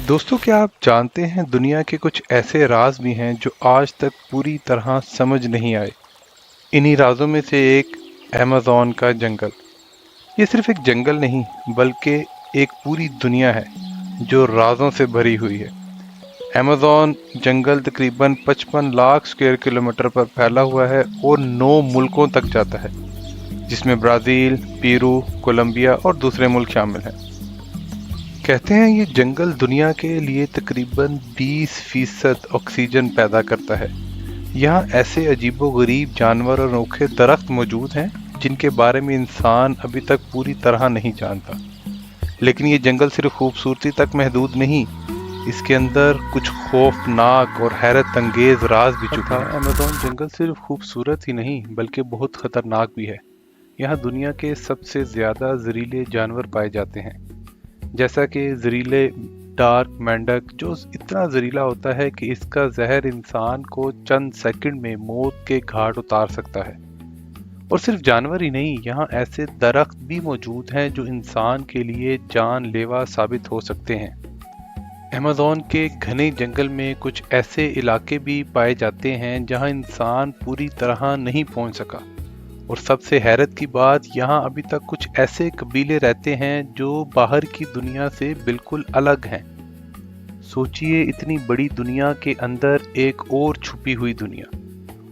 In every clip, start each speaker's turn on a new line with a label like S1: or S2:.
S1: दोस्तों, क्या आप जानते हैं दुनिया के कुछ ऐसे राज भी हैं जो आज तक पूरी तरह समझ नहीं आए। इन्हीं राजों में से एक अमेज़न का जंगल। ये सिर्फ एक जंगल नहीं बल्कि एक पूरी दुनिया है जो राजों से भरी हुई है। अमेज़न जंगल तकरीबन 55 लाख स्क्वायर किलोमीटर पर फैला हुआ है और 9 मुल्कों तक जाता है, जिसमें ब्राज़ील, पेरू, कोलंबिया और दूसरे मुल्क शामिल हैं। कहते हैं ये जंगल दुनिया के लिए तकरीबन 20% ऑक्सीजन पैदा करता है। यहाँ ऐसे अजीबोगरीब जानवर और अनोखे दरख्त मौजूद हैं जिनके बारे में इंसान अभी तक पूरी तरह नहीं जानता। लेकिन ये जंगल सिर्फ खूबसूरती तक महदूद नहीं, इसके अंदर कुछ खौफनाक और हैरत अंगेज राज भी छुपा है। अमेज़न जंगल सिर्फ खूबसूरत ही नहीं बल्कि बहुत खतरनाक भी है। यहाँ दुनिया के सबसे ज़्यादा जहरीले जानवर पाए जाते हैं, जैसा कि जहरीले डार्क मेंढक, जो इतना जहरीला होता है कि इसका जहर इंसान को चंद सेकंड में मौत के घाट उतार सकता है। और सिर्फ जानवर ही नहीं, यहाँ ऐसे दरख्त भी मौजूद हैं जो इंसान के लिए जानलेवा साबित हो सकते हैं। अमेज़न के घने जंगल में कुछ ऐसे इलाके भी पाए जाते हैं जहाँ इंसान पूरी तरह नहीं पहुँच सका। और सबसे हैरत की बात, यहाँ अभी तक कुछ ऐसे कबीले रहते हैं जो बाहर की दुनिया से बिल्कुल अलग हैं। सोचिए, इतनी बड़ी दुनिया के अंदर एक और छुपी हुई दुनिया।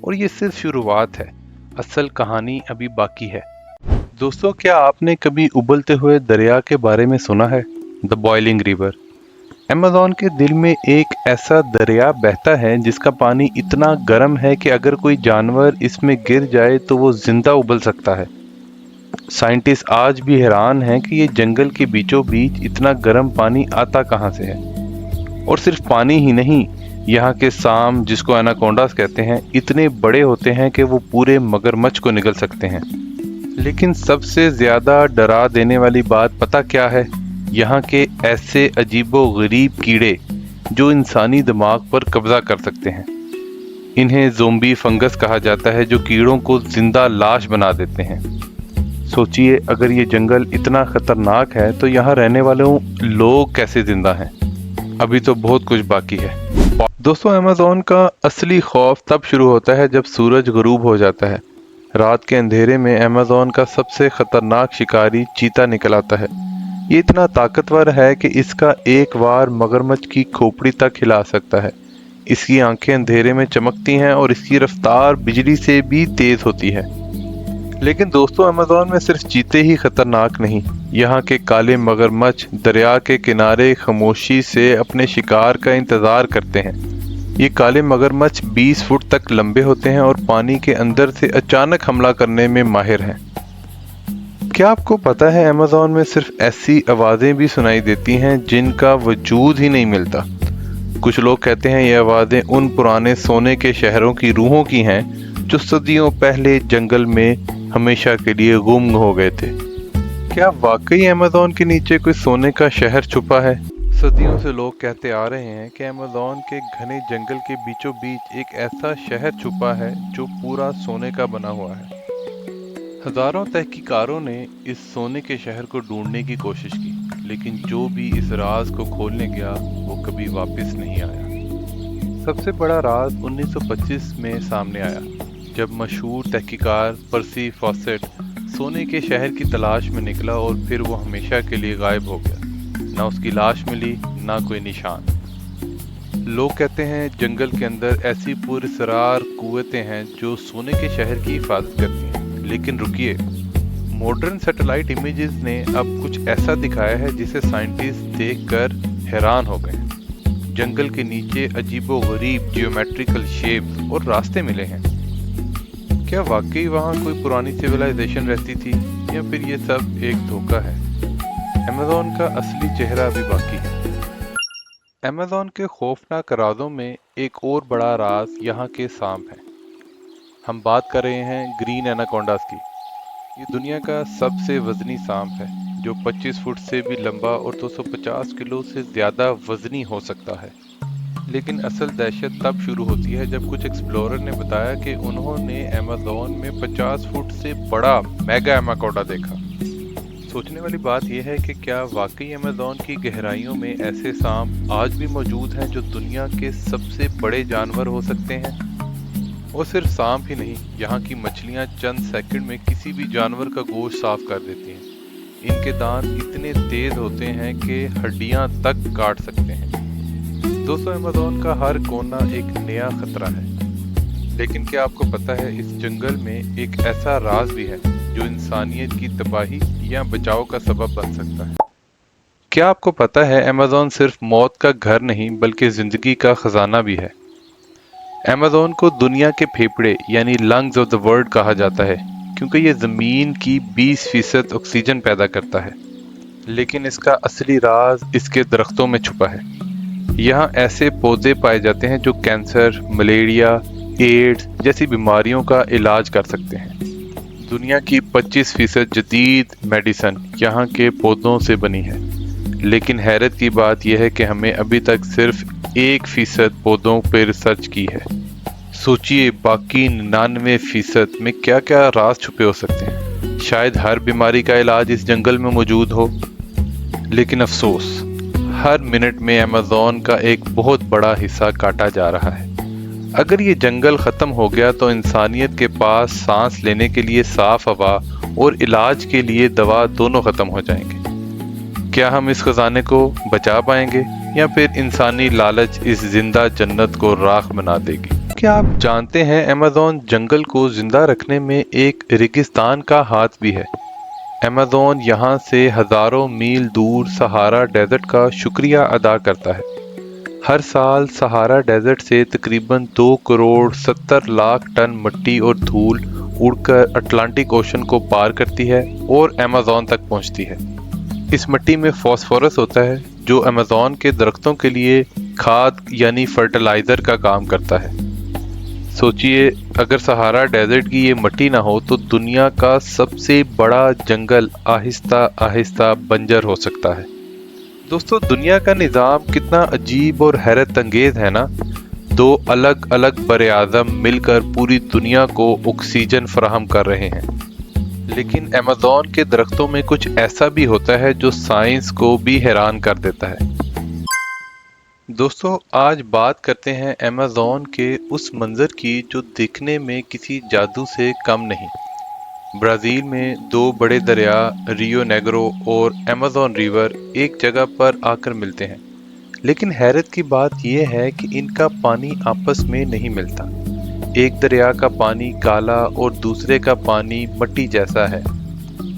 S1: और ये सिर्फ शुरुआत है, असल कहानी अभी बाकी है। दोस्तों, क्या आपने कभी उबलते हुए दरिया के बारे में सुना है? The boiling river. अमेज़न के दिल में एक ऐसा दरिया बहता है जिसका पानी इतना गर्म है कि अगर कोई जानवर इसमें गिर जाए तो वो जिंदा उबल सकता है। साइंटिस्ट आज भी हैरान हैं कि ये जंगल के बीचों बीच इतना गर्म पानी आता कहाँ से है। और सिर्फ पानी ही नहीं, यहाँ के सांप, जिसको एनाकोंडास कहते हैं, इतने बड़े होते हैं कि वो पूरे मगरमच्छ को निगल सकते हैं। लेकिन सबसे ज्यादा डरा देने वाली बात पता क्या है? यहाँ के ऐसे अजीबो-गरीब कीड़े जो इंसानी दिमाग पर कब्जा कर सकते हैं। इन्हें ज़ोंबी फंगस कहा जाता है, जो कीड़ों को जिंदा लाश बना देते हैं। सोचिए, अगर ये जंगल इतना खतरनाक है तो यहाँ रहने वाले लोग कैसे जिंदा हैं? अभी तो बहुत कुछ बाकी है। दोस्तों, अमेज़न का असली खौफ तब शुरू होता है जब सूरज गुरूब हो जाता है। रात के अंधेरे में अमेज़न का सबसे खतरनाक शिकारी चीता निकल आता है। ये इतना ताकतवर है कि इसका एक बार मगरमच्छ की खोपड़ी तक हिला सकता है। इसकी आंखें अंधेरे में चमकती हैं और इसकी रफ्तार बिजली से भी तेज होती है। लेकिन दोस्तों, अमेज़न में सिर्फ चीते ही खतरनाक नहीं, यहाँ के काले मगरमच्छ दरिया के किनारे खामोशी से अपने शिकार का इंतजार करते हैं। ये काले मगरमच्छ 20 फुट तक लंबे होते हैं और पानी के अंदर से अचानक हमला करने में माहिर हैं। क्या आपको पता है, अमेज़न में सिर्फ ऐसी आवाज़ें भी सुनाई देती हैं जिनका वजूद ही नहीं मिलता। कुछ लोग कहते हैं ये आवाज़ें उन पुराने सोने के शहरों की रूहों की हैं जो सदियों पहले जंगल में हमेशा के लिए गुम हो गए थे। क्या वाकई अमेज़न के नीचे कोई सोने का शहर छुपा है? सदियों से लोग कहते आ रहे हैं कि अमेज़न के घने जंगल के बीचों बीच एक ऐसा शहर छुपा है जो पूरा सोने का बना हुआ है। हजारों तहकीकारों ने इस सोने के शहर को ढूंढने की कोशिश की, लेकिन जो भी इस राज को खोलने गया वो कभी वापस नहीं आया। सबसे बड़ा राज 1925 में सामने आया, जब मशहूर तहकीकार पर्सी फॉसेट सोने के शहर की तलाश में निकला और फिर वो हमेशा के लिए गायब हो गया। ना उसकी लाश मिली, ना कोई निशान। लोग कहते हैं जंगल के अंदर ऐसी पुरअसरार कुव्वतें हैं जो सोने के शहर की हिफाजत करती हैं। लेकिन रुकिए, मॉडर्न सैटेलाइट इमेजेस ने अब कुछ ऐसा दिखाया है जिसे साइंटिस्ट देखकर हैरान हो गए। जंगल के नीचे अजीबो-गरीब जियोमेट्रिकल शेप्स और रास्ते मिले हैं। क्या वाकई वहाँ कोई पुरानी सिविलाइजेशन रहती थी या फिर ये सब एक धोखा है? अमेज़न का असली चेहरा अभी बाकी है। अमेज़न के खौफनाक राजों में एक और बड़ा राज यहाँ के सांप हैं। हम बात कर रहे हैं ग्रीन एनाकोंडास की। ये दुनिया का सबसे वजनी सांप है, जो 25 फुट से भी लंबा और 250 किलो से ज़्यादा वजनी हो सकता है। लेकिन असल दहशत तब शुरू होती है जब कुछ एक्सप्लोरर ने बताया कि उन्होंने अमेज़न में 50 फुट से बड़ा मेगा एनाकोंडा देखा। सोचने वाली बात यह है कि क्या वाकई अमेज़न की गहराइयों में ऐसे सांप आज भी मौजूद हैं जो दुनिया के सबसे बड़े जानवर हो सकते हैं। और सिर्फ सांप ही नहीं, यहाँ की मछलियाँ चंद सेकंड में किसी भी जानवर का गोश्त साफ कर देती हैं। इनके दांत इतने तेज होते हैं कि हड्डियाँ तक काट सकते हैं। दोस्तों, अमेज़न का हर कोना एक नया खतरा है। लेकिन क्या आपको पता है, इस जंगल में एक ऐसा राज भी है जो इंसानियत की तबाही या बचाव का सबब बन सकता है। क्या आपको पता है, अमेज़न सिर्फ मौत का घर नहीं बल्कि जिंदगी का खजाना भी है। अमेज़न को दुनिया के फेफड़े यानी लंग्स ऑफ द वर्ल्ड कहा जाता है, क्योंकि ये ज़मीन की 20% ऑक्सीजन पैदा करता है। लेकिन इसका असली राज इसके दरख्तों में छुपा है। यहाँ ऐसे पौधे पाए जाते हैं जो कैंसर, मलेरिया, एड्स जैसी बीमारियों का इलाज कर सकते हैं। दुनिया की 25% जदीद मेडिसिन यहाँ के पौधों से बनी है। लेकिन हैरत की बात यह है कि हमें अभी तक सिर्फ 1% पौधों पर रिसर्च की है। सोचिए, बाकी 99% में क्या क्या राज छुपे हो सकते हैं। शायद हर बीमारी का इलाज इस जंगल में मौजूद हो। लेकिन अफसोस, हर मिनट में अमेज़न का एक बहुत बड़ा हिस्सा काटा जा रहा है। अगर ये जंगल ख़त्म हो गया तो इंसानियत के पास सांस लेने के लिए साफ हवा और इलाज के लिए दवा दोनों ख़त्म हो जाएंगे। क्या हम इस खजाने को बचा पाएंगे या फिर इंसानी लालच इस जिंदा जन्नत को राख बना देगी? क्या आप जानते हैं, अमेज़न जंगल को जिंदा रखने में एक रेगिस्तान का हाथ भी है। अमेज़न यहाँ से हजारों मील दूर सहारा डेजर्ट का शुक्रिया अदा करता है। हर साल सहारा डेजर्ट से तकरीबन 2 करोड़ 70 लाख टन मिट्टी और धूल उड़कर अटलांटिक ओशन को पार करती है और अमेज़न तक पहुँचती है। इस मिट्टी में फास्फोरस होता है जो अमेज़न के दरख्तों के लिए खाद यानी फर्टिलाइज़र का काम करता है। सोचिए, अगर सहारा डेजर्ट की ये मिट्टी ना हो तो दुनिया का सबसे बड़ा जंगल आहिस्ता आहिस्ता बंजर हो सकता है। दोस्तों, दुनिया का निज़ाम कितना अजीब और हैरत अंगेज है ना। 2 अलग अलग बरे-आज़म मिलकर पूरी दुनिया को ऑक्सीजन फराहम कर रहे हैं। लेकिन अमेज़न के दरख्तों में कुछ ऐसा भी होता है जो साइंस को भी हैरान कर देता है। दोस्तों, आज बात करते हैं अमेज़न के उस मंजर की जो दिखने में किसी जादू से कम नहीं। ब्राज़ील में 2 बड़े दरिया रियो नेग्रो और अमेज़न रिवर एक जगह पर आकर मिलते हैं। लेकिन हैरत की बात यह है कि इनका पानी आपस में नहीं मिलता। एक दरिया का पानी काला और दूसरे का पानी मिट्टी जैसा है।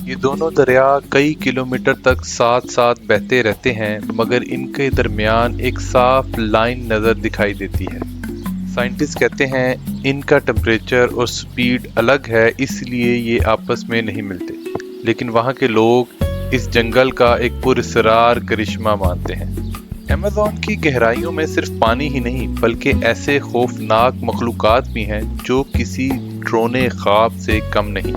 S1: ये दोनों दरिया कई किलोमीटर तक साथ साथ बहते रहते हैं, मगर इनके दरमियान एक साफ लाइन नज़र दिखाई देती है। साइंटिस्ट कहते हैं इनका टेम्परेचर और स्पीड अलग है, इसलिए ये आपस में नहीं मिलते। लेकिन वहाँ के लोग इस जंगल का एक पुरस्रार करिश्मा मानते हैं। अमेज़न की गहराइयों में सिर्फ पानी ही नहीं बल्कि ऐसे खौफनाक मखलूकात भी हैं जो किसी ड्रोने ख्वाब से कम नहीं।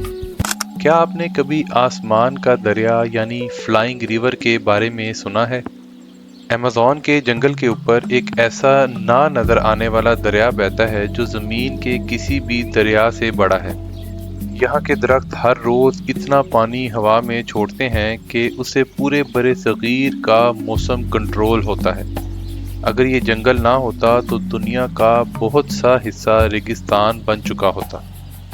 S1: क्या आपने कभी आसमान का दरिया यानी फ्लाइंग रिवर के बारे में सुना है? अमेज़न के जंगल के ऊपर एक ऐसा ना नज़र आने वाला दरिया बहता है जो ज़मीन के किसी भी दरिया से बड़ा है। यहाँ के दरख्त हर रोज़ इतना पानी हवा में छोड़ते हैं कि उससे पूरे बरे सगीर का मौसम कंट्रोल होता है। अगर ये जंगल ना होता तो दुनिया का बहुत सा हिस्सा रेगिस्तान बन चुका होता।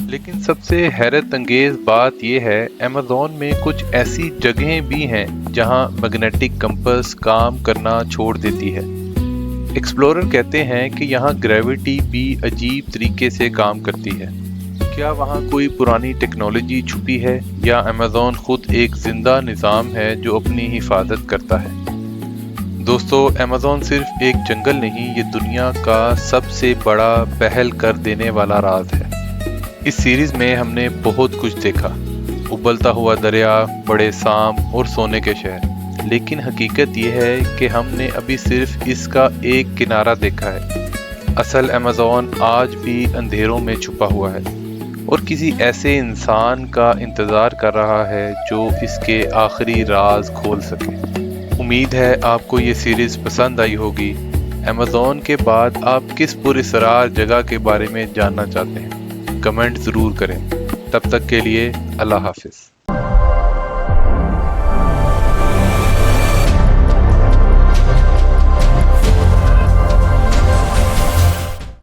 S1: लेकिन सबसे हैरत अंगेज बात यह है, अमेज़न में कुछ ऐसी जगहें भी हैं जहां मैग्नेटिक कंपास काम करना छोड़ देती है। एक्सप्लोरर कहते हैं कि यहाँ ग्रेविटी भी अजीब तरीके से काम करती है। क्या वहाँ कोई पुरानी टेक्नोलॉजी छुपी है या अमेज़न खुद एक जिंदा निज़ाम है जो अपनी हिफाजत करता है? दोस्तों, अमेज़न सिर्फ एक जंगल नहीं, ये दुनिया का सबसे बड़ा पहल कर देने वाला राज है। इस सीरीज़ में हमने बहुत कुछ देखा, उबलता हुआ दरिया, बड़े सांप और सोने के शहर। लेकिन हकीकत ये है कि हमने अभी सिर्फ इसका एक किनारा देखा है। असल अमेज़न आज भी अंधेरों में छुपा हुआ है और किसी ऐसे इंसान का इंतज़ार कर रहा है जो इसके आखिरी राज खोल सके। उम्मीद है आपको ये सीरीज़ पसंद आई होगी। अमेज़न के बाद आप किस पुरस्रार जगह के बारे में जानना चाहते हैं? कमेंट ज़रूर करें। तब तक के लिए अल्लाह हाफिज़।